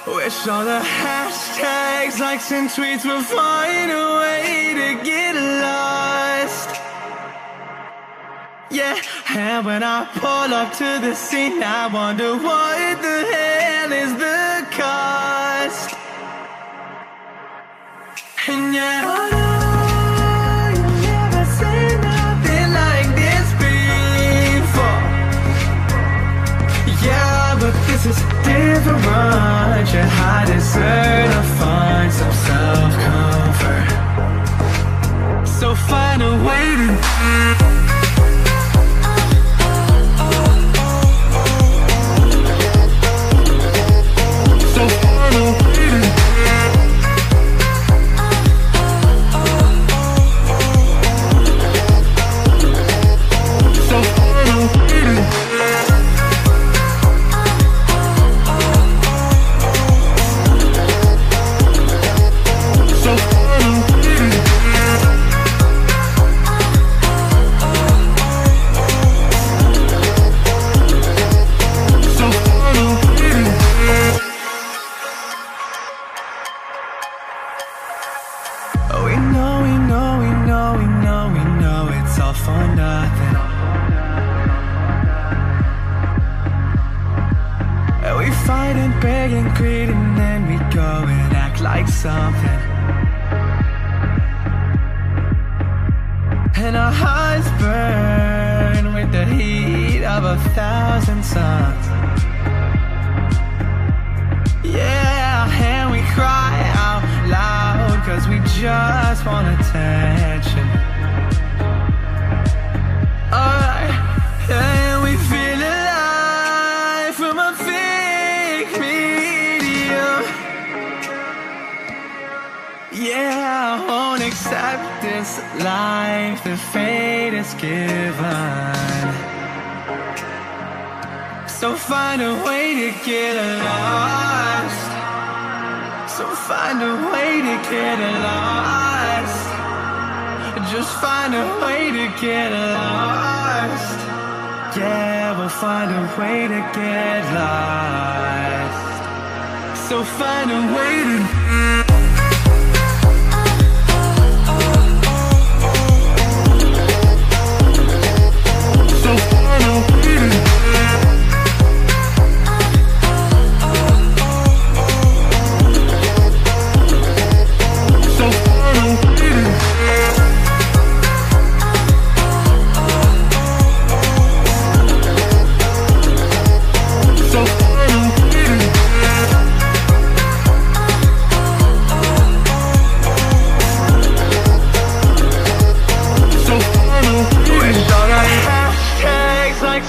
Wish all the hashtags, likes and tweets will find a way to get lost. Yeah, and when I pull up to the scene, I wonder what the hell is the cost. And yeah, I know you've never seen nothing like this before. Yeah, but this is different. I deserve to find some self-comfort. So find a way to it's all for nothing. And we fight and beg and greed, and then we go and act like something. And our hearts burn with the heat of 1,000 suns. Yeah, and we cry out loud, 'cause we just want attention. And we feel alive from a fake medium. Yeah, I won't accept this life the fate is given. So find a way to get lost. So find a way to get lost. Just find a way to get lost. Yeah, we'll find a way to get lost. So find a way to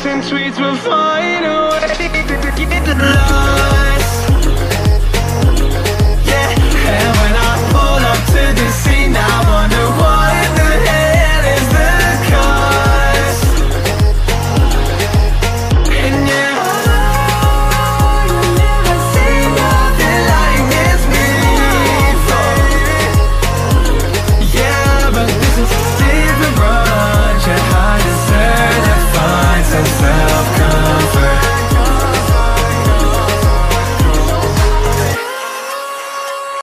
and tweets will find a way to get lost.